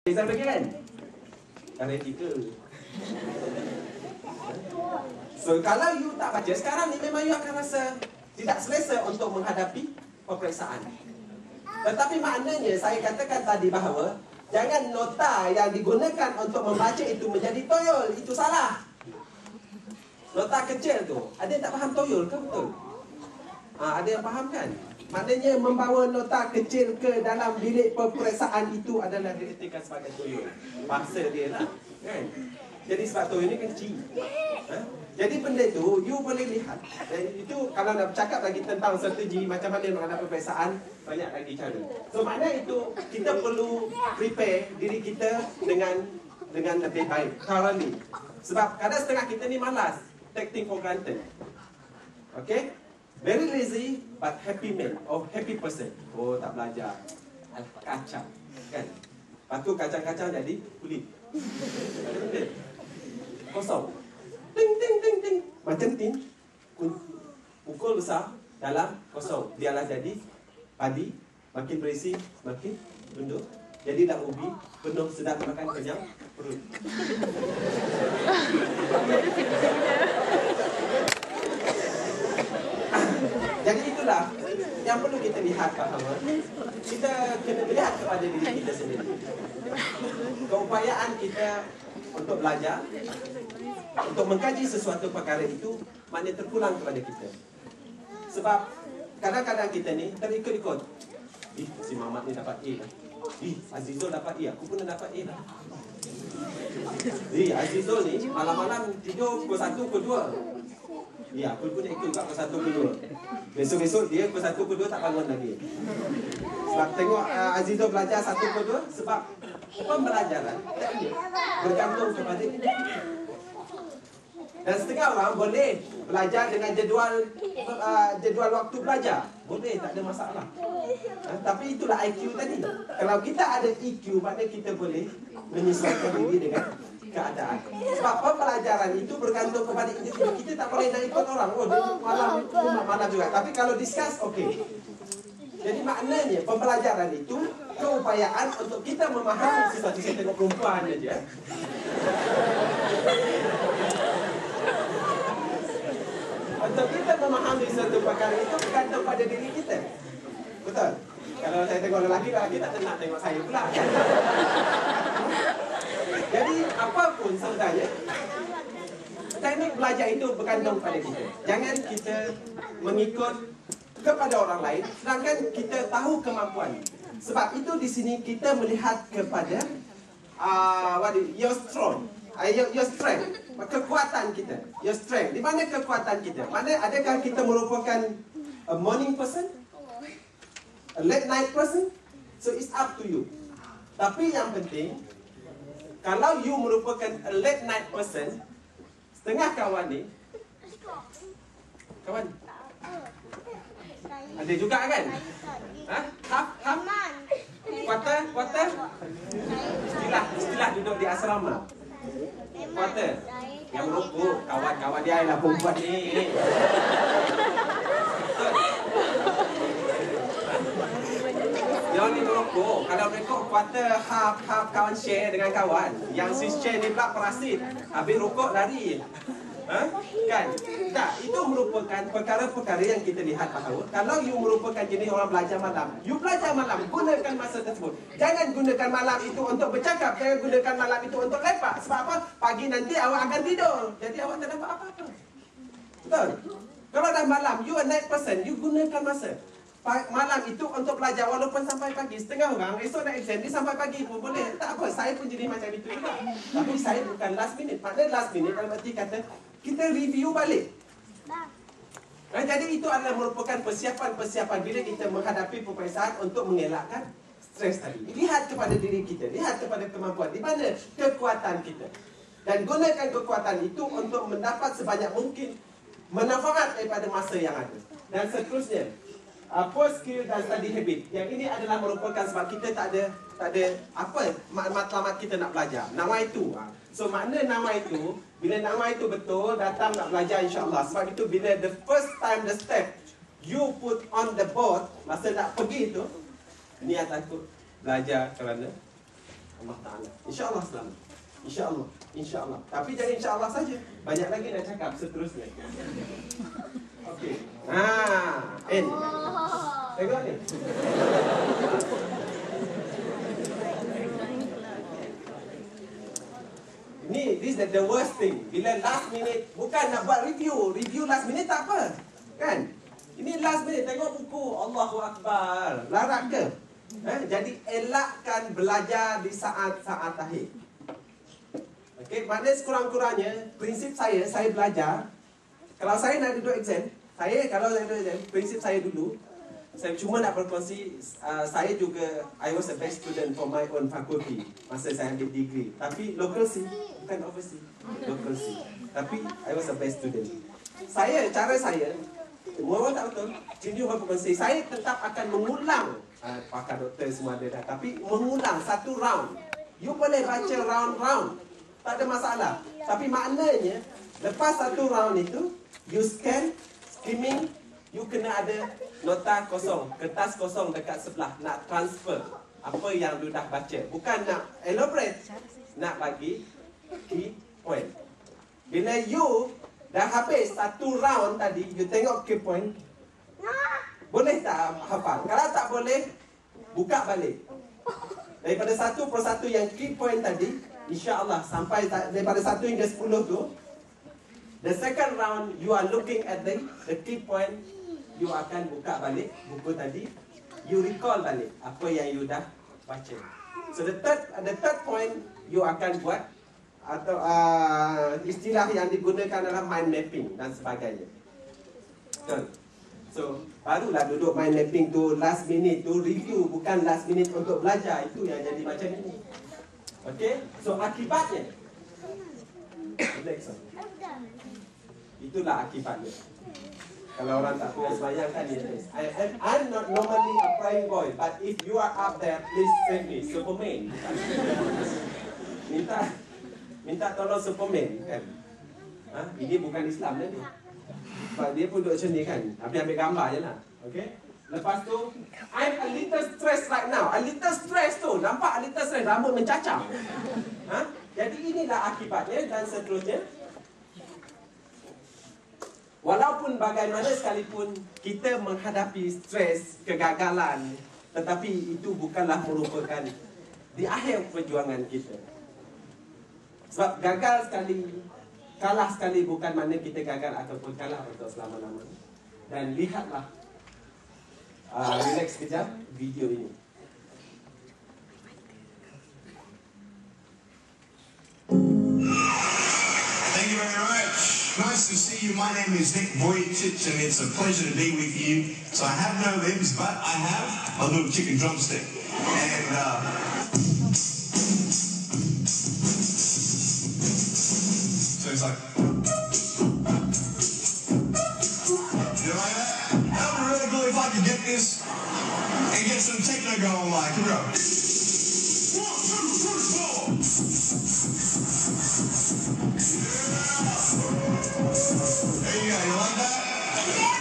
Exam lagi kan? Theoretical. So kalau you tak baca sekarang ni, memang you akan rasa tidak selesa untuk menghadapi peperiksaan. Tetapi maknanya saya katakan tadi bahawa jangan nota yang digunakan untuk membaca itu menjadi toyol. Itu salah. Nota kecil tu, ada yang tak faham toyol ke betul? Ada yang faham kan? Maknanya membawa nota kecil ke dalam bilik peperiksaan itu adalah dikatakan sebagai toyol. Bahasa dia lah, kan? Jadi sebab toyol ni kan kecil. Jadi benda tu you boleh lihat. Dan itu kalau nak bercakap lagi tentang strategi macam mana menghadapi peperiksaan, banyak lagi cara. So maknanya itu kita perlu prepare diri kita dengan lebih baik, thoroughly. Sebab kadang setengah kita ni malas, take things for granted. Okay? Very lazy but happy man or happy person. Oh, tak belajar. Kacang, kan? Lepas tu kacang-kacang jadi kulit. Ada benda kosong. Ting ting ting ting. Macam tin. Pukul besar dalam kosong. Biarlah jadi padi, makin berisi, makin bentuk. Jadilah ubi, penuh sedap makan kenyang perut. Jadi itulah yang perlu kita lihat bahawa kita kena melihat kepada diri kita sendiri. Keupayaan kita untuk belajar, untuk mengkaji sesuatu perkara itu, maknanya terpulang kepada kita. Sebab kadang-kadang kita ni terikut-ikut. Si Mamat ni dapat A lah. Azizul dapat A, aku pun dapat A lah. Azizul ni malam-malam tidur pukul 1, pukul 2. Ya, aku pun ikut juga pukul 1, pukul 2. Besok-besok dia pukul 1, pukul 2 tak bangun lagi. Sebab tengok Azizul belajar 1, pukul 2. Sebab pembelajaran teknik bergantung kepada ini. Dan setengah orang boleh belajar dengan jadual waktu belajar. Boleh, tak ada masalah. Tapi itulah IQ tadi. Kalau kita ada EQ, maknanya kita boleh menyesuaikan diri dengan keadaan. Sebab pembelajaran itu bergantung kepada individu. Kita tak boleh nak ikut orang. Oh, dia malam juga. Tapi kalau discuss, okey. Jadi maknanya pembelajaran itu keupayaan untuk kita memahami sesuatu. Saya tengok perempuan saja. Untuk kita memahami sesuatu perkara itu bergantung pada diri kita. Betul? Kalau saya tengok lelaki tak nak tengok saya pula. Jadi apapun sebenarnya, teknik belajar itu bergantung pada kita. Jangan kita mengikut kepada orang lain, sedangkan kita tahu kemampuan. Sebab itu di sini kita melihat kepada your strength, kekuatan kita. Your strength. Di mana kekuatan kita? Mana adakah kita merupakan a morning person? A late night person? So it's up to you. Tapi yang penting, kalau you merupakan a late night person, setengah kawan ni, kawan ada juga kan? Half? Quarter? Istilah duduk di asrama. Quarter. Yang merokok, kawan-kawan dia ialah perempuan ni. Dia ni merokok. Kalau merokok quarter, half kawan share dengan kawan. Yang si share ni pula perasit. Habis rokok lari. Kan? Tak, itu merupakan perkara-perkara yang kita lihat bahawa kalau you merupakan jenis orang belajar malam, you belajar malam, gunakan masa tersebut. Jangan gunakan malam itu untuk bercakap, jangan gunakan malam itu untuk lepak. Sebab apa? Pagi nanti awak akan tidur. Jadi awak tak dapat apa-apa. Betul? Kalau dah malam, you a night person, you gunakan masa malam itu untuk belajar walaupun sampai pagi. Setengah orang esok nak exam, dia sampai pagi pun boleh. Tak apa, saya pun jadi macam itu juga. Tapi saya bukan last minute. Maknanya last minute dalam arti kata kita review balik. Jadi itu adalah merupakan persiapan-persiapan bila kita menghadapi peperiksaan untuk mengelakkan stres tadi. Lihat kepada diri kita, lihat kepada kemampuan, di mana kekuatan kita. Dan gunakan kekuatan itu untuk mendapat sebanyak mungkin manfaat daripada masa yang ada. Dan seterusnya, post skill dan study habit. Yang ini adalah merupakan sebab kita tak ada apa matlamat kita nak belajar. Nama itu. So makna nama itu, bila nama itu betul, datang nak belajar insya-Allah. Sebab itu bila the first time the step you put on the board, masa nak pergi itu, niat aku belajar kerana Allah Ta'ala. InsyaAllah selamat. InsyaAllah. InsyaAllah. Tapi jangan insyaAllah saja. Banyak lagi nak cakap seterusnya. Okey. N. Tengok ni. This is the worst thing. Bila last minute, bukan nak buat review. Review last minute tak apa. Kan? Ini last minute, tengok buku. Allahu Akbar. Larat ke? Jadi elakkan belajar di saat-saat akhir. Okey, maknanya sekurang-kurangnya prinsip saya belajar. Kalau saya nak duduk exam, prinsip saya dulu, saya cuma nak berkongsi, saya juga, I was the best student for my own faculty masa saya ambil degree. Tapi local C, bukan overseas, local C. Tapi I was the best student. Cara saya, orang tak betul, Jinju berkongsi, saya tetap akan mengulang, pakar doktor semua ada dah, tapi mengulang satu round. You boleh baca round-round, tak ada masalah. Tapi maknanya, lepas satu round itu, you scan, skimming, you kena ada nota kosong, kertas kosong dekat sebelah. Nak transfer apa yang you dah baca. Bukan nak elaborate, nak bagi key point. Bila you dah habis satu round tadi, you tengok key point, boleh tak hafal? Kalau tak boleh, buka balik. Daripada satu persatu yang key point tadi, insya-Allah sampai daripada 1 hingga 10 tu, the second round you are looking at the key point, you akan buka balik buku tadi, you recall balik apa yang you dah baca. So the third point you akan buat, atau istilah yang digunakan adalah mind mapping dan sebagainya. So barulah duduk mind mapping tu, last minute tu review, bukan last minute untuk belajar. Itu yang jadi macam ini. Okay, so akibatnya, itulah akibatnya. Kalau orang tak punya sembahyang kan dia tulis, I'm not normally a praying boy, but if you are up there, please save me, Superman. Minta tolong Superman kan. Ini bukan Islam dah ni. Sebab dia pun duduk macam ni kan. Ambil gambar je lah. Okay. Lepas tu, I'm a little stressed right now. A little stressed tu. Nampak a little stressed, rambut mencacam. Jadi inilah akibatnya dan seterusnya. Walaupun bagaimana sekalipun kita menghadapi stres, kegagalan, tetapi itu bukanlah merupakan di akhir perjuangan kita. Sebab gagal sekali, kalah sekali bukan makna kita gagal ataupun kalah untuk selama-lamanya. Dan lihatlah, relax sekejap, video ini. Thank you very much. Nice to see you. My name is Nick Vujicic and it's a pleasure to be with you. So I have no limbs, but I have a little chicken drumstick. And so it's like, you like that? That would be really cool if I could get this and get some techno going like, here we go. 1, 2, 3, 4. There you go, you like that?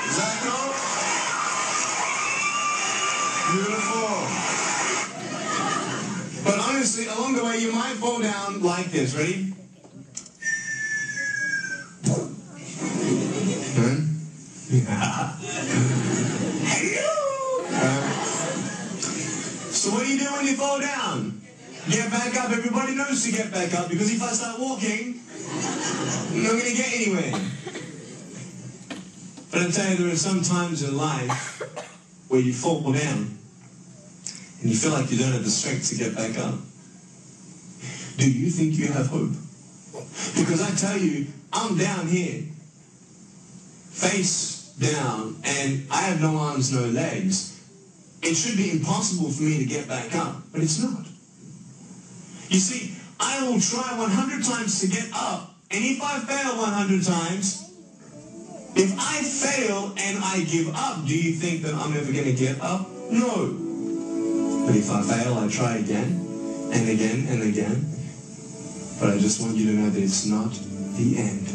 Is that cool? Beautiful. But honestly, along the way you might fall down like this. Ready? So what do you do when you fall down? Get back up. Everybody knows to get back up because if I start walking, I'm not going to get anywhere. But I tell you, there are some times in life where you fall down and you feel like you don't have the strength to get back up. Do you think you have hope? Because I tell you, I'm down here, face down, and I have no arms, no legs. It should be impossible for me to get back up, but it's not. You see, I will try 100 times to get up, and if I fail 100 times, if I fail and I give up, do you think that I'm ever going to get up? No. But if I fail, I try again, and again, and again. But I just want you to know that it's not the end.